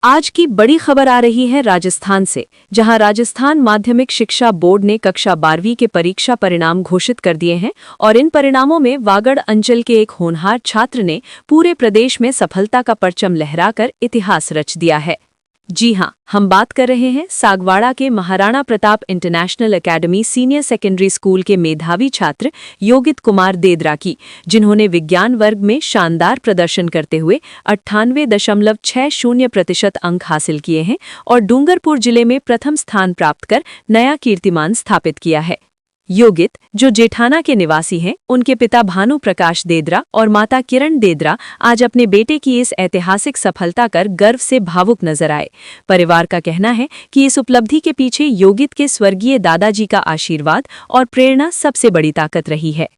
आज की बड़ी खबर आ रही है राजस्थान से, जहां राजस्थान माध्यमिक शिक्षा बोर्ड ने कक्षा 12वीं के परीक्षा परिणाम घोषित कर दिए हैं और इन परिणामों में वागड़ अंचल के एक होनहार छात्र ने पूरे प्रदेश में सफलता का परचम लहराकर इतिहास रच दिया है। जी हां, हम बात कर रहे हैं सागवाड़ा के Maharana Pratap international academy senior secondary school के मेधावी छात्र योगित कुमार देदरा की, जिन्होंने विज्ञान वर्ग में शानदार प्रदर्शन करते हुए 98.60% अंक हासिल किए हैं और डूंगरपुर जिले में प्रथम स्थान प्राप्त कर नया कीर्तिमान स्थापित किया है। योगित, जो जेठाना के निवासी हैं, उनके पिता भानु प्रकाश देदरा और माता किरण देदरा आज अपने बेटे की इस ऐतिहासिक सफलता कर गर्व से भावुक नजर आए। परिवार का कहना है कि इस उपलब्धि के पीछे योगित के स्वर्गीय दादाजी का आशीर्वाद और प्रेरणा सबसे बड़ी ताकत रही है।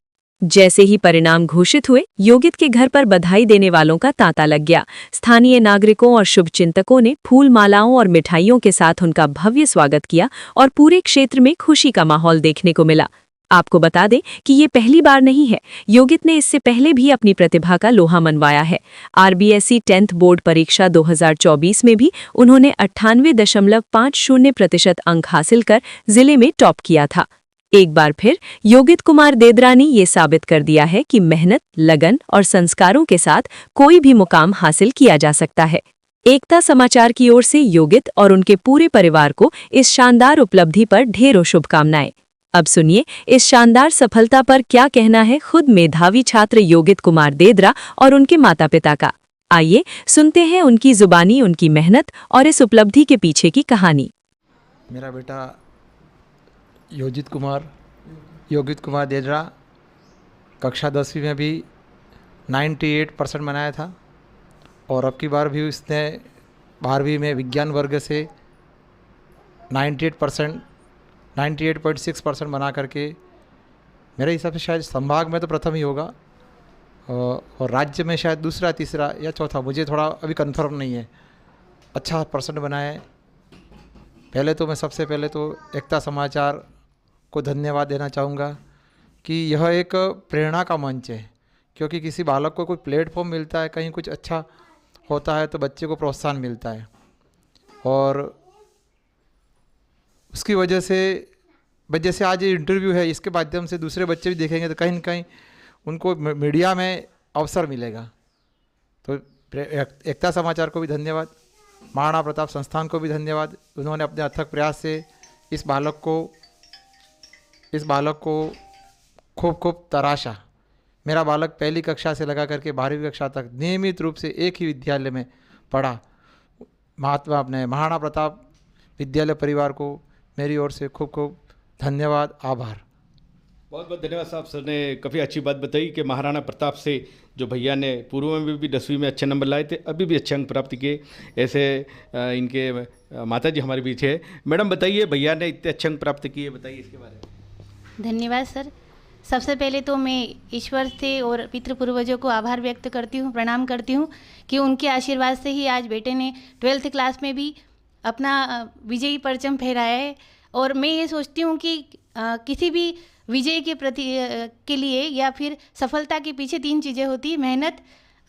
जैसे ही परिणाम घोषित हुए, योगित के घर पर बधाई देने वालों का तांता लग गया। स्थानीय नागरिकों और शुभचिंतकों ने फूल मालाओं और मिठाइयों के साथ उनका भव्य स्वागत किया और पूरे क्षेत्र में खुशी का माहौल देखने को मिला। आपको बता दें कि ये पहली बार नहीं है। योगित ने इससे पहले भी अपनी प्रतिभा का लोहा मनवाया है। आरबीएसई 10th बोर्ड परीक्षा 2024 में भी उन्होंने 98.50% अंक हासिल कर जिले में टॉप किया था। एक बार फिर योगित कुमार देदरा ने ये साबित कर दिया है कि मेहनत, लगन और संस्कारों के साथ कोई भी मुकाम हासिल किया जा सकता है। एकता समाचार की ओर से योगित और उनके पूरे परिवार को इस शानदार उपलब्धि पर ढेरों शुभकामनाएं। अब सुनिए इस शानदार सफलता पर क्या कहना है खुद मेधावी छात्र योगित कुमार देदरा और उनके माता पिता का। आइए सुनते हैं उनकी जुबानी उनकी मेहनत और इस उपलब्धि के पीछे की कहानी। मेरा बेटा योगित कुमार देदरा कक्षा 10वीं में भी 98% बनाया था और अब की बार भी उसने 12वीं में विज्ञान वर्ग से 98.6% बना करके मेरे हिसाब से शायद संभाग में तो प्रथम ही होगा और राज्य में शायद दूसरा, तीसरा या चौथा, मुझे थोड़ा अभी कंफर्म नहीं है। अच्छा परसेंट बनाया है। सबसे पहले तो एकता समाचार को धन्यवाद देना चाहूँगा कि यह एक प्रेरणा का मंच है, क्योंकि किसी बालक को कोई प्लेटफॉर्म मिलता है, कहीं कुछ अच्छा होता है तो बच्चे को प्रोत्साहन मिलता है और उसकी वजह से जैसे आज ये इंटरव्यू है, इसके माध्यम से दूसरे बच्चे भी देखेंगे तो कहीं न कहीं उनको मीडिया में अवसर मिलेगा। तो एकता समाचार को भी धन्यवाद, महाराणा प्रताप संस्थान को भी धन्यवाद। उन्होंने अपने अथक प्रयास से इस बालक को खूब तराशा। मेरा बालक पहली कक्षा से लगा करके 12वीं कक्षा तक नियमित रूप से एक ही विद्यालय में पढ़ा। महाराणा प्रताप विद्यालय परिवार को मेरी ओर से खूब धन्यवाद, आभार। बहुत बहुत धन्यवाद साहब। सर ने काफ़ी अच्छी बात बताई कि महाराणा प्रताप से जो भैया ने पूर्व में भी 10वीं में अच्छे नंबर लाए थे, अभी भी अच्छे अंक प्राप्त किए। ऐसे इनके माता जी हमारे बीच है। मैडम बताइए, भैया ने इतने अच्छे अंक प्राप्त किए, बताइए इसके बारे में। धन्यवाद सर। सबसे पहले तो मैं ईश्वर से और पितृपूर्वजों को आभार व्यक्त करती हूँ, प्रणाम करती हूँ कि उनके आशीर्वाद से ही आज बेटे ने 12th क्लास में भी अपना विजयी परचम फहराया है। और मैं ये सोचती हूँ कि किसी भी विजय के प्रति के लिए या फिर सफलता के पीछे 3 चीज़ें होती हैं, मेहनत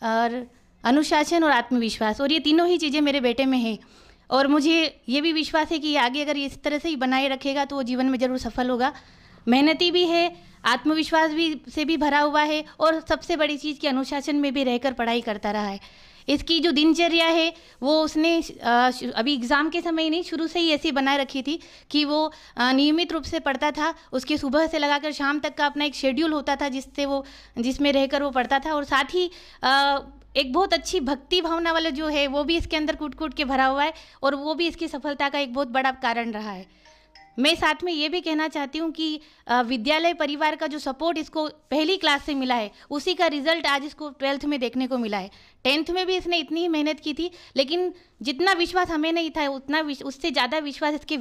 और अनुशासन और आत्मविश्वास, और ये तीनों ही चीज़ें मेरे बेटे में है। और मुझे ये भी विश्वास है कि आगे अगर इस तरह से ही बनाए रखेगा तो वो जीवन में ज़रूर सफल होगा। मेहनती भी है, आत्मविश्वास भी से भी भरा हुआ है और सबसे बड़ी चीज़ कि अनुशासन में भी रहकर पढ़ाई करता रहा है। इसकी जो दिनचर्या है वो उसने अभी एग्ज़ाम के समय नहीं, शुरू से ही ऐसी बनाए रखी थी कि वो नियमित रूप से पढ़ता था। उसके सुबह से लगाकर शाम तक का अपना एक शेड्यूल होता था जिसमें रहकर वो पढ़ता था। और साथ ही एक बहुत अच्छी भक्ति भावना वाला जो है वो भी इसके अंदर कूट के भरा हुआ है और वो भी इसकी सफलता का एक बहुत बड़ा कारण रहा है। मैं साथ में ये भी कहना चाहती हूँ कि विद्यालय परिवार का जो सपोर्ट इसको पहली क्लास से मिला है, उसी का रिजल्ट आज इसको 12th में देखने को मिला है। 10th में भी इसने इतनी ही मेहनत की थी, लेकिन जितना विश्वास हमें नहीं था उससे ज़्यादा विश्वास इसके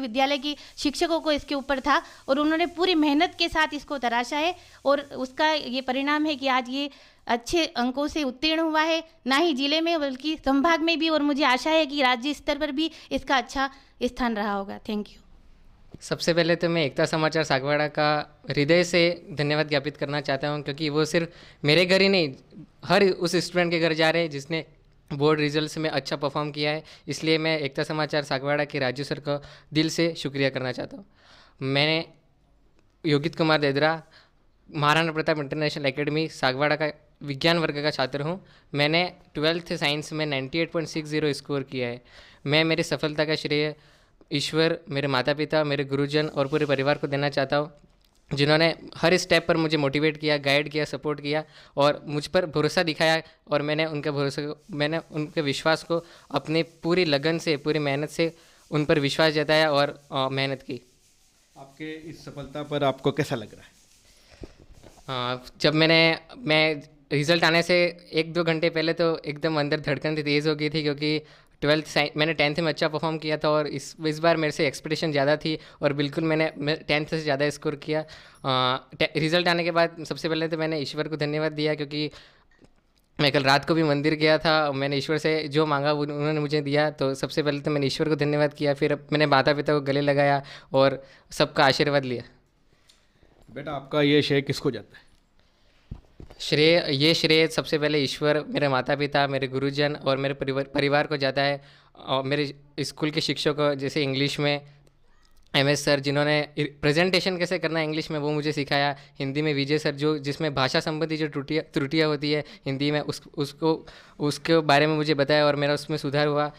विद्यालय की शिक्षकों को इसके ऊपर था और उन्होंने पूरी मेहनत के साथ इसको तराशा है और उसका ये परिणाम है कि आज ये अच्छे अंकों से उत्तीर्ण हुआ है, ना ही जिले में बल्कि संभाग में भी, और मुझे आशा है कि राज्य स्तर पर भी इसका अच्छा स्थान रहा होगा। Thank you. सबसे पहले तो मैं एकता समाचार सागवाड़ा का हृदय से धन्यवाद ज्ञापित करना चाहता हूं, क्योंकि वो सिर्फ मेरे घर ही नहीं, हर उस स्टूडेंट के घर जा रहे हैं जिसने बोर्ड रिजल्ट्स में अच्छा परफॉर्म किया है, इसलिए मैं एकता समाचार सागवाड़ा के राजू सर का दिल से शुक्रिया करना चाहता हूँ। मैंने योगित कुमार देदरा, महाराणा प्रताप इंटरनेशनल एकेडमी सागवाड़ा का विज्ञान वर्ग का छात्र हूँ। मैंने 12th साइंस में 98.60 स्कोर किया है। मैं मेरी सफलता का श्रेय ईश्वर, मेरे माता पिता, मेरे गुरुजन और पूरे परिवार को देना चाहता हूँ, जिन्होंने हर स्टेप पर मुझे मोटिवेट किया, गाइड किया, सपोर्ट किया और मुझ पर भरोसा दिखाया, और मैंने उनके विश्वास को अपनी पूरी लगन से, पूरी मेहनत से उन पर विश्वास जताया और मेहनत की। आपके इस सफलता पर आपको कैसा लग रहा है? जब मैं रिज़ल्ट आने से 1-2 घंटे पहले तो एकदम अंदर धड़कन तेज़ हो गई थी, क्योंकि मैंने 10th में अच्छा परफॉर्म किया था और इस बार मेरे से एक्सपेक्टेशन ज़्यादा थी और बिल्कुल मैंने 10th से ज़्यादा स्कोर किया। रिज़ल्ट आने के बाद सबसे पहले तो मैंने ईश्वर को धन्यवाद दिया, क्योंकि मैं कल रात को भी मंदिर गया था। मैंने ईश्वर से जो मांगा वो उन्होंने मुझे दिया, तो सबसे पहले तो मैंने ईश्वर को धन्यवाद किया, फिर मैंने माता पिता को गले लगाया और सबका आशीर्वाद लिया। बेटा, आपका ये श्रेय किसको जाता है? ये श्रेय सबसे पहले ईश्वर, मेरे माता पिता, मेरे गुरुजन और मेरे परिवार को जाता है, और मेरे स्कूल के शिक्षकों, जैसे इंग्लिश में MS सर, जिन्होंने प्रेजेंटेशन कैसे करना है इंग्लिश में वो मुझे सिखाया। हिंदी में विजय सर, जिसमें भाषा संबंधी जो त्रुटियाँ होती है हिंदी में, उसके बारे में मुझे बताया और मेरा उसमें सुधार हुआ।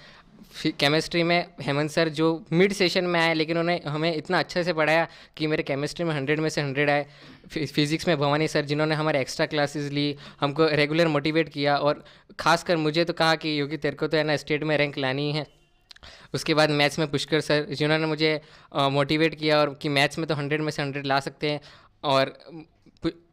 केमिस्ट्री में हेमंत सर, जो मिड सेशन में आए, लेकिन उन्होंने हमें इतना अच्छे से पढ़ाया कि मेरे केमिस्ट्री में 100 में से 100 आए। फिज़िक्स में भवानी सर, जिन्होंने हमारे एक्स्ट्रा क्लासेस ली, हमको रेगुलर मोटिवेट किया और ख़ासकर मुझे तो कहा कि योगी तेरे को तो है ना स्टेट में रैंक लानी है। उसके बाद मैथ्स में पुष्कर सर, जिन्होंने मुझे मोटिवेट किया और कि मैथ्स में तो 100 में से 100 ला सकते हैं। और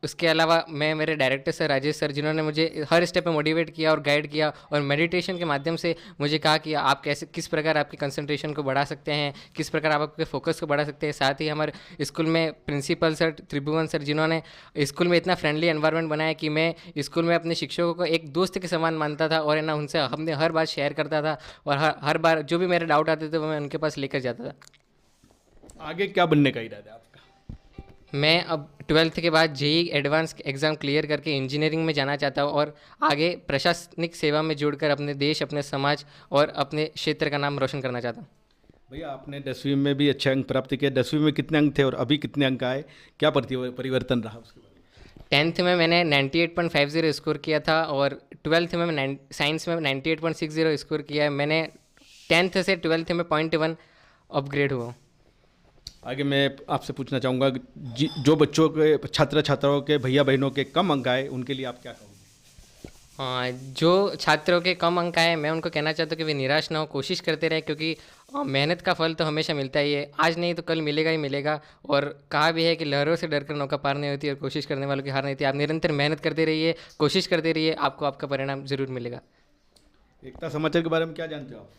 उसके अलावा मेरे डायरेक्टर सर राजेश सर, जिन्होंने मुझे हर स्टेप पे मोटिवेट किया और गाइड किया और मेडिटेशन के माध्यम से मुझे कहा कि आप किस प्रकार आपकी कंसंट्रेशन को बढ़ा सकते हैं, किस प्रकार आप आपके फोकस को बढ़ा सकते हैं। साथ ही हमारे स्कूल में प्रिंसिपल सर त्रिभुवन सर, जिन्होंने स्कूल में इतना फ्रेंडली एनवायरनमेंट बनाया कि मैं स्कूल में अपने शिक्षकों को एक दोस्त के समान मानता था और है ना उनसे हमने हर बात शेयर करता था और हर बार जो भी मेरे डाउट आते थे वो मैं उनके पास लेकर जाता था। आगे क्या बनने का इरादा है आपका? मैं अब 12th के बाद JEE एडवांस एग्ज़ाम क्लियर करके इंजीनियरिंग में जाना चाहता हूँ और आगे प्रशासनिक सेवा में जुड़कर अपने देश, अपने समाज और अपने क्षेत्र का नाम रोशन करना चाहता हूँ। भैया, आपने 10वीं में भी अच्छे अंक प्राप्त किए। 10वीं में कितने अंक थे और अभी कितने अंक आए? क्या परिवर्तन रहा उसके बाद? 10th में मैंने 98.50 स्कोर किया था और 12th में साइंस में 98.60 स्कोर किया है। मैंने 10th से 12th में 0.1 अपग्रेड हुआ। आगे मैं आपसे पूछना चाहूँगा, जो बच्चों के छात्राओं के भैया बहनों के कम अंक आए उनके लिए आप क्या कहोगे? हाँ, जो छात्रों के कम अंक आए मैं उनको कहना चाहता हूँ कि वे निराश ना हो, कोशिश करते रहे, क्योंकि मेहनत का फल तो हमेशा मिलता ही है। आज नहीं तो कल मिलेगा ही मिलेगा। और कहा भी है कि लहरों से डरकर नौका पार नहीं होती और कोशिश करने वालों की हार नहीं होती। आप निरंतर मेहनत करते रहिए, कोशिश करते रहिए, आपको आपका परिणाम जरूर मिलेगा। एकता समाचार के बारे में क्या जानते हो आप?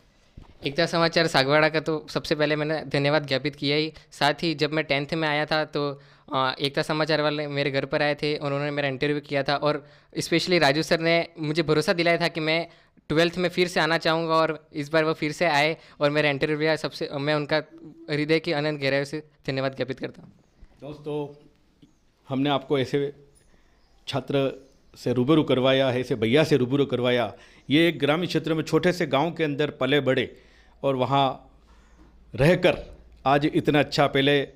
एकता समाचार सागवाड़ा का तो सबसे पहले मैंने धन्यवाद ज्ञापित किया ही। साथ ही जब मैं 10th में आया था तो एकता समाचार वाले मेरे घर पर आए थे और उन्होंने मेरा इंटरव्यू किया था और स्पेशली राजू सर ने मुझे भरोसा दिलाया था कि मैं 12th में फिर से आना चाहूँगा और इस बार वो फिर से आए और मेरा इंटरव्यू लिया। मैं उनका हृदय की अनंत गहराई से धन्यवाद ज्ञापित करता हूँ। दोस्तों, हमने आपको ऐसे छात्र से रूबरू करवाया है, ऐसे भैया से रूबरू करवाया। ये एक ग्रामीण क्षेत्र में छोटे से गांव के अंदर पले बड़े और वहाँ रहकर आज इतना अच्छा, पहले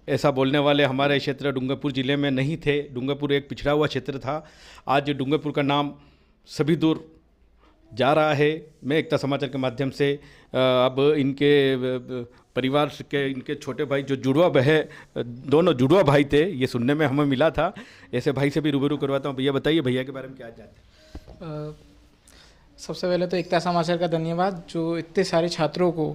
ऐसा बोलने वाले हमारे क्षेत्र डूंगरपुर ज़िले में नहीं थे। डूंगरपुर एक पिछड़ा हुआ क्षेत्र था। आज डूंगरपुर का नाम सभी दूर जा रहा है। मैं एकता समाचार के माध्यम से अब इनके परिवार के, इनके छोटे भाई जो दोनों जुड़वा भाई थे, ये सुनने में हमें मिला था, ऐसे भाई से भी रूबरू करवाता हूँ। भैया बताइए, भैया के बारे में क्या जानते हैं? सबसे पहले तो एकता समाचार का धन्यवाद, जो इतने सारे छात्रों को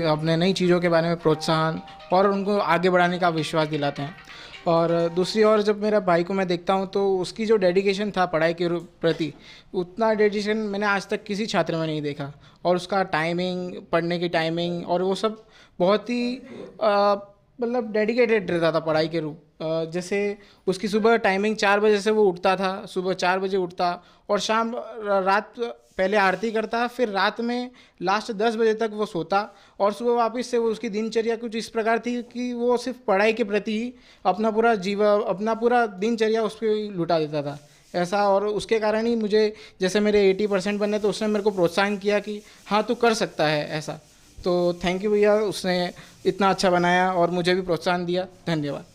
अपने नई चीज़ों के बारे में प्रोत्साहन और उनको आगे बढ़ाने का विश्वास दिलाते हैं। और दूसरी ओर जब मेरा भाई को मैं देखता हूँ तो उसकी जो डेडिकेशन था पढ़ाई के प्रति, उतना डेडिकेशन मैंने आज तक किसी छात्र में नहीं देखा। और उसका टाइमिंग, पढ़ने की टाइमिंग और वो सब बहुत ही मतलब डेडिकेटेड रहता था पढ़ाई के रूप। जैसे उसकी सुबह टाइमिंग 4 बजे से वो उठता था, सुबह 4 बजे उठता और रात पहले आरती करता, फिर रात में लास्ट 10 बजे तक वो सोता और सुबह वापस से वो उसकी दिनचर्या कुछ इस प्रकार थी कि वो सिर्फ पढ़ाई के प्रति ही अपना पूरा दिनचर्या उस पर लुटा देता था। ऐसा, और उसके कारण ही मुझे, जैसे मेरे 80% बने तो उसने मेरे को प्रोत्साहन किया कि हाँ तू कर सकता है ऐसा। तो थैंक यू भैया, उसने इतना अच्छा बनाया और मुझे भी प्रोत्साहन दिया, धन्यवाद।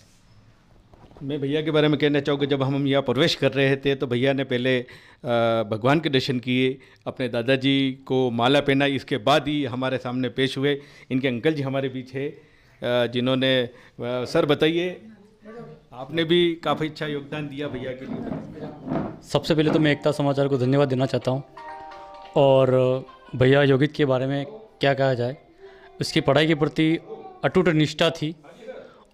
मैं भैया के बारे में कहना चाहूँगा, जब हम यहाँ प्रवेश कर रहे थे तो भैया ने पहले भगवान के दर्शन किए, अपने दादाजी को माला पहनाई, इसके बाद ही हमारे सामने पेश हुए। इनके अंकल जी हमारे बीच है, जिन्होंने सर बताइए, आपने भी काफ़ी अच्छा योगदान दिया भैया के लिए। सबसे पहले तो मैं एकता समाचार को धन्यवाद देना चाहता हूँ। और भैया योगित के बारे में क्या कहा जाए, उसकी पढ़ाई के प्रति अटूट निष्ठा थी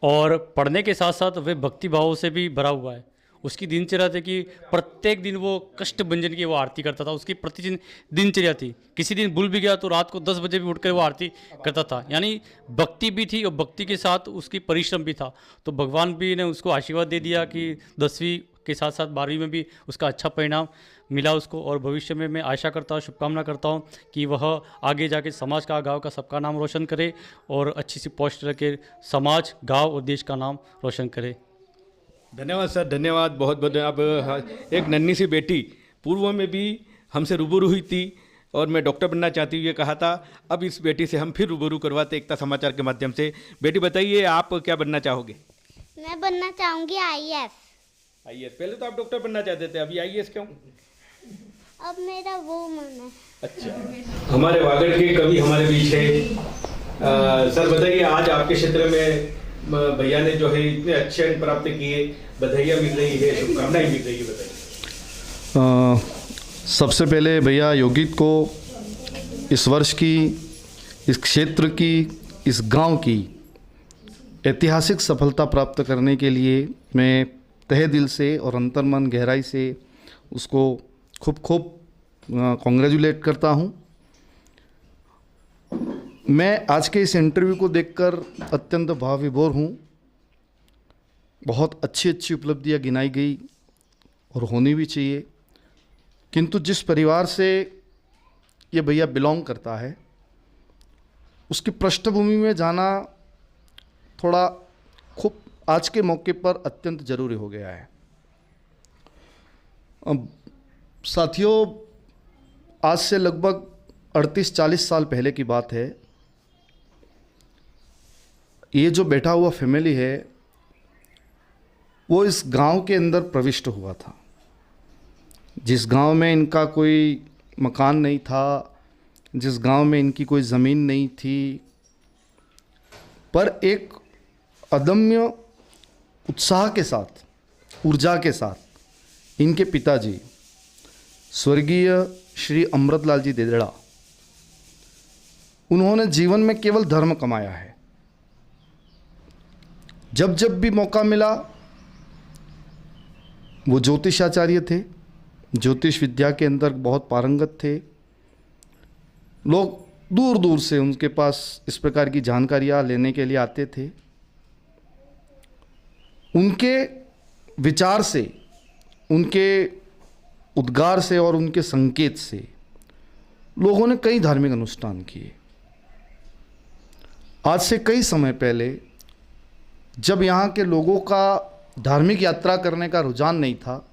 और पढ़ने के साथ साथ वे भक्ति भाव से भी भरा हुआ है। उसकी दिनचर्या थी कि प्रत्येक दिन वो कष्ट भंजन की वो आरती करता था, उसकी प्रतिदिन दिनचर्या थी। किसी दिन भूल भी गया तो रात को 10 बजे भी उठकर वो आरती करता था, यानी भक्ति भी थी और भक्ति के साथ उसकी परिश्रम भी था। तो भगवान भी ने उसको आशीर्वाद दे दिया कि 10वीं के साथ साथ 12वीं में भी उसका अच्छा परिणाम मिला उसको। और भविष्य में मैं आशा करता हूँ, शुभकामना करता हूँ कि वह आगे जाके समाज का, गांव का, सबका नाम रोशन करे और अच्छी सी पोस्ट रखे, समाज, गांव और देश का नाम रोशन करे। धन्यवाद सर, धन्यवाद बहुत बहुत। अब एक नन्ही सी बेटी पूर्व में भी हमसे रूबरू हुई थी और मैं डॉक्टर बनना चाहती हूँ ये कहा था। अब इस बेटी से हम फिर रूबरू करवाते एकता समाचार के माध्यम से। बेटी बताइए, आप क्या बनना चाहोगे? मैं बनना चाहूँगी आईएएस। आईएएस? पहले तो आप डॉक्टर बनना चाहते थे, अभी आईएएस क्यों? अब मेरा वो मन है। अच्छा, हमारे वागड़ के कवि हमारे बीच है। सर बताइए, आज आपके क्षेत्र में भैया ने जो है इतने अच्छे अंक प्राप्त किए, बधाइयाँ मिल रही है, शुभकामनाएं मिल रही है, बताइए। सबसे पहले भैया योगित को इस वर्ष की, इस क्षेत्र की, इस गांव की ऐतिहासिक सफलता प्राप्त करने के लिए मैं तहे दिल से और अंतर्मन गहराई से उसको खूब कॉन्ग्रेचुलेट करता हूं। मैं आज के इस इंटरव्यू को देखकर अत्यंत भाव विभोर हूँ। बहुत अच्छी अच्छी उपलब्धियाँ गिनाई गई और होनी भी चाहिए, किंतु जिस परिवार से ये भैया बिलोंग करता है उसकी पृष्ठभूमि में जाना थोड़ा खूब आज के मौके पर अत्यंत ज़रूरी हो गया है। अब साथियों, आज से लगभग 38-40 साल पहले की बात है। ये जो बैठा हुआ फैमिली है वो इस गांव के अंदर प्रविष्ट हुआ था। जिस गांव में इनका कोई मकान नहीं था, जिस गांव में इनकी कोई ज़मीन नहीं थी, पर एक अदम्य उत्साह के साथ, ऊर्जा के साथ इनके पिताजी स्वर्गीय श्री अमृतलाल जी देदड़ा, उन्होंने जीवन में केवल धर्म कमाया है। जब जब भी मौका मिला, वो ज्योतिषाचार्य थे, ज्योतिष विद्या के अंदर बहुत पारंगत थे। लोग दूर दूर से उनके पास इस प्रकार की जानकारियाँ लेने के लिए आते थे। उनके विचार से, उनके उद्गार से और उनके संकेत से लोगों ने कई धार्मिक अनुष्ठान किए। आज से कई समय पहले जब यहाँ के लोगों का धार्मिक यात्रा करने का रुझान नहीं था,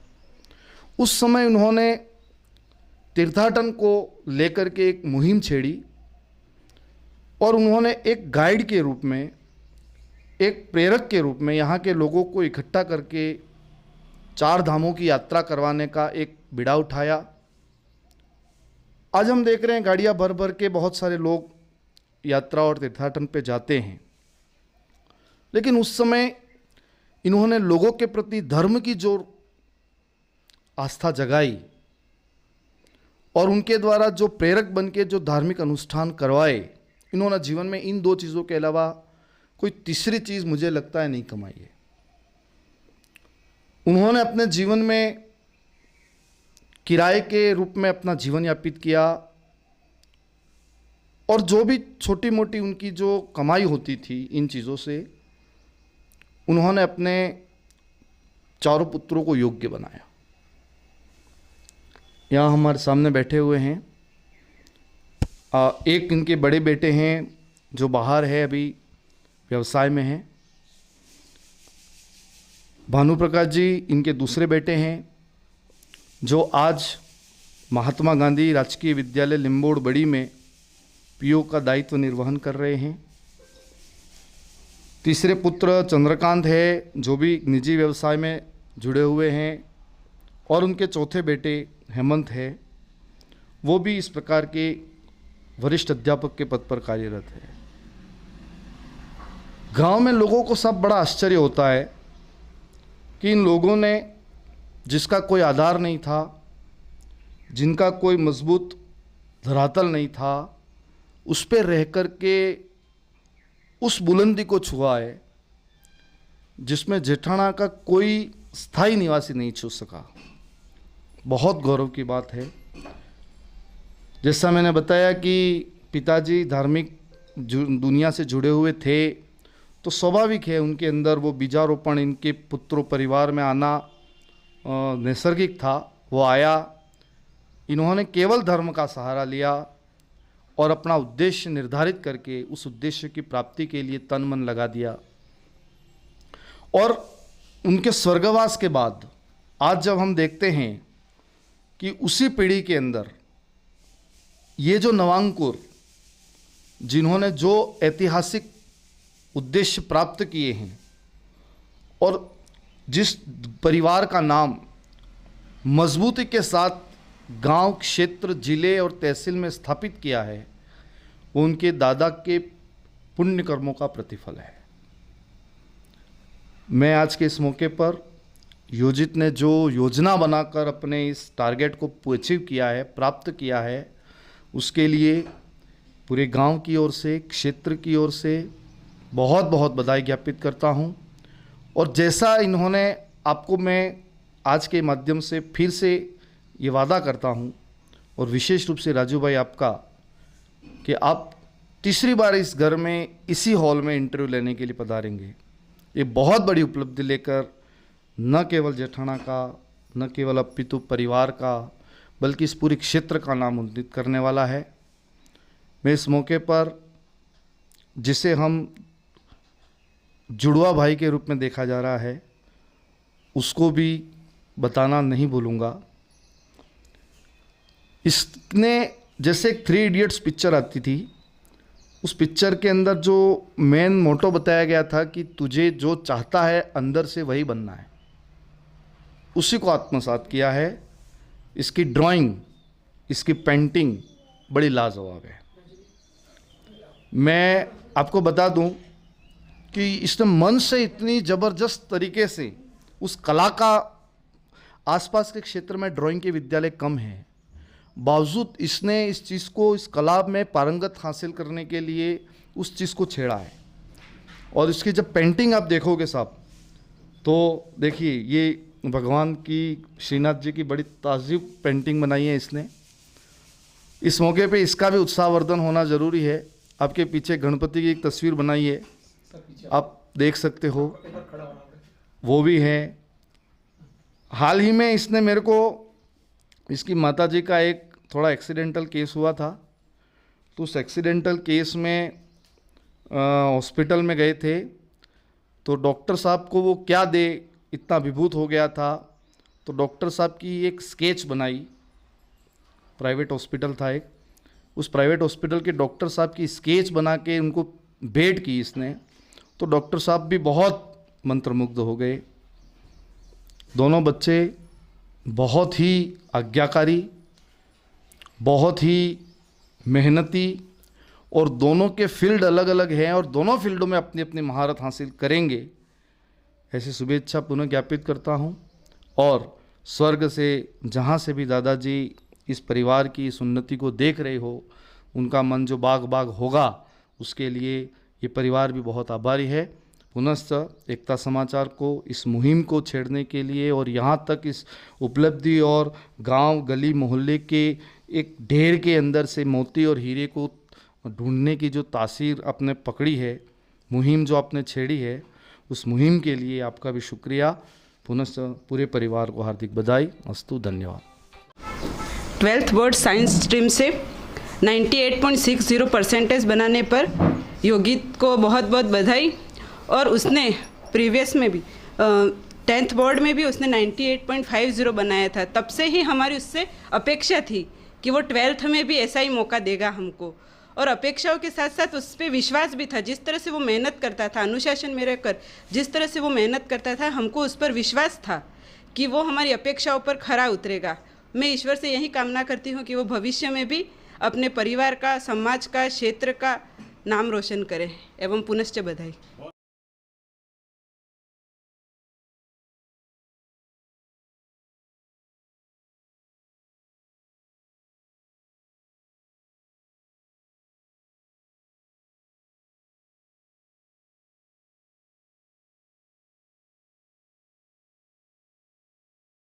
उस समय उन्होंने तीर्थाटन को लेकर के एक मुहिम छेड़ी और उन्होंने एक गाइड के रूप में, एक प्रेरक के रूप में यहाँ के लोगों को इकट्ठा करके 4 धामों की यात्रा करवाने का एक बीड़ा उठाया। आज हम देख रहे हैं गाड़ियाँ भर भर के बहुत सारे लोग यात्रा और तीर्थाटन पे जाते हैं, लेकिन उस समय इन्होंने लोगों के प्रति धर्म की जो आस्था जगाई और उनके द्वारा जो प्रेरक बन के जो धार्मिक अनुष्ठान करवाए, इन्होंने जीवन में इन 2 चीज़ों के अलावा कोई तीसरी चीज़ मुझे लगता है नहीं कमाई है। उन्होंने अपने जीवन में किराए के रूप में अपना जीवन यापित किया और जो भी छोटी मोटी उनकी जो कमाई होती थी इन चीज़ों से, उन्होंने अपने 4 पुत्रों को योग्य बनाया। यहाँ हमारे सामने बैठे हुए हैं, एक इनके बड़े बेटे हैं जो बाहर है, अभी व्यवसाय में हैं। भानु प्रकाश जी इनके दूसरे बेटे हैं जो आज महात्मा गांधी राजकीय विद्यालय लिंबोड़ बड़ी में पीओ का दायित्व निर्वहन कर रहे हैं। तीसरे पुत्र चंद्रकांत है, जो भी निजी व्यवसाय में जुड़े हुए हैं, और उनके चौथे बेटे हेमंत है, वो भी इस प्रकार के वरिष्ठ अध्यापक के पद पर कार्यरत है। गांव में लोगों को सब बड़ा आश्चर्य होता है कि इन लोगों ने, जिसका कोई आधार नहीं था, जिनका कोई मजबूत धरातल नहीं था, उस पर रह कर के उस बुलंदी को छुआ है जिसमें जेठाना का कोई स्थायी निवासी नहीं छू सका। बहुत गौरव की बात है। जैसा मैंने बताया कि पिताजी धार्मिक दुनिया से जुड़े हुए थे, तो स्वाभाविक है उनके अंदर वो बीजारोपण इनके पुत्रों परिवार में आना नैसर्गिक था। वो आया, इन्होंने केवल धर्म का सहारा लिया और अपना उद्देश्य निर्धारित करके उस उद्देश्य की प्राप्ति के लिए तन मन लगा दिया। और उनके स्वर्गवास के बाद आज जब हम देखते हैं कि उसी पीढ़ी के अंदर ये जो नवांकुर, जिन्होंने जो ऐतिहासिक उद्देश्य प्राप्त किए हैं और जिस परिवार का नाम मजबूती के साथ गांव, क्षेत्र, जिले और तहसील में स्थापित किया है, वो उनके दादा के पुण्य कर्मों का प्रतिफल है। मैं आज के इस मौके पर योजित ने जो योजना बनाकर अपने इस टारगेट को अचीव किया है, प्राप्त किया है, उसके लिए पूरे गांव की ओर से, क्षेत्र की ओर से बहुत बहुत बधाई ज्ञापित करता हूं। और जैसा इन्होंने आपको, मैं आज के माध्यम से फिर से ये वादा करता हूं, और विशेष रूप से राजू भाई आपका, कि आप तीसरी बार इस घर में, इसी हॉल में इंटरव्यू लेने के लिए पधारेंगे। ये बहुत बड़ी उपलब्धि लेकर न केवल जेठाना का, न केवल अपितु परिवार का, बल्कि इस पूरे क्षेत्र का नाम उन्नत करने वाला है। मैं इस मौके पर, जिसे हम जुड़वा भाई के रूप में देखा जा रहा है, उसको भी बताना नहीं भूलूंगा। इसने, जैसे एक 3 इडियट्स पिक्चर आती थी, उस पिक्चर के अंदर जो मेन मोटो बताया गया था कि तुझे जो चाहता है अंदर से वही बनना है, उसी को आत्मसात किया है। इसकी ड्राइंग, इसकी पेंटिंग बड़ी लाजवाब है। मैं आपको बता दूं कि इसने मन से इतनी ज़बरदस्त तरीके से उस कला का, आसपास के क्षेत्र में ड्राइंग के विद्यालय कम हैं, बावजूद इसने इस चीज़ को, इस कला में पारंगत हासिल करने के लिए उस चीज़ को छेड़ा है। और इसकी जब पेंटिंग आप देखोगे साहब, तो देखिए ये भगवान की, श्रीनाथ जी की बड़ी ताज़ीब पेंटिंग बनाई है इसने। इस मौके पे इसका भी उत्साहवर्धन होना ज़रूरी है। आपके पीछे गणपति की एक तस्वीर बनाई है, आप देख सकते हो, वो भी है। हाल ही में इसने मेरे को, इसकी माताजी का एक थोड़ा एक्सीडेंटल केस हुआ था, तो उस एक्सीडेंटल केस में हॉस्पिटल में गए थे, तो डॉक्टर साहब को वो क्या दे, इतना विभूत हो गया था, तो डॉक्टर साहब की एक स्केच बनाई। प्राइवेट हॉस्पिटल था एक, उस प्राइवेट हॉस्पिटल के डॉक्टर साहब की स्केच बना के उनको भेंट की इसने, तो डॉक्टर साहब भी बहुत मंत्रमुग्ध हो गए। दोनों बच्चे बहुत ही आज्ञाकारी, बहुत ही मेहनती, और दोनों के फील्ड अलग अलग हैं और दोनों फील्डों में अपनी अपनी महारत हासिल करेंगे, ऐसी शुभेच्छा पुनः ज्ञापित करता हूं। और स्वर्ग से जहां से भी दादाजी इस परिवार की इस उन्नति को देख रहे हो, उनका मन जो बाग बाग होगा, उसके लिए ये परिवार भी बहुत आभारी है। पुनश्च एकता समाचार को, इस मुहिम को छेड़ने के लिए और यहाँ तक इस उपलब्धि और गांव, गली, मोहल्ले के एक ढेर के अंदर से मोती और हीरे को ढूंढने की जो तासीर आपने पकड़ी है, मुहिम जो आपने छेड़ी है, उस मुहिम के लिए आपका भी शुक्रिया। पुनश्च पूरे परिवार को हार्दिक बधाई। अस्तु, धन्यवाद। 12th बोर्ड साइंस स्ट्रीम से 98.60% बनाने पर योगित को बहुत बहुत बधाई। और उसने प्रीवियस में भी 10th बोर्ड में भी उसने 98.50 बनाया था। तब से ही हमारी उससे अपेक्षा थी कि वो 12th में भी ऐसा ही मौका देगा हमको, और अपेक्षाओं के साथ साथ उस पर विश्वास भी था। जिस तरह से वो मेहनत करता था, अनुशासन में रहकर जिस तरह से वो मेहनत करता था, हमको उस पर विश्वास था कि वो हमारी अपेक्षाओं पर खरा उतरेगा। मैं ईश्वर से यही कामना करती हूँ कि वो भविष्य में भी अपने परिवार का, समाज का, क्षेत्र का नाम रोशन करे। एवं पुनश्च बधाई।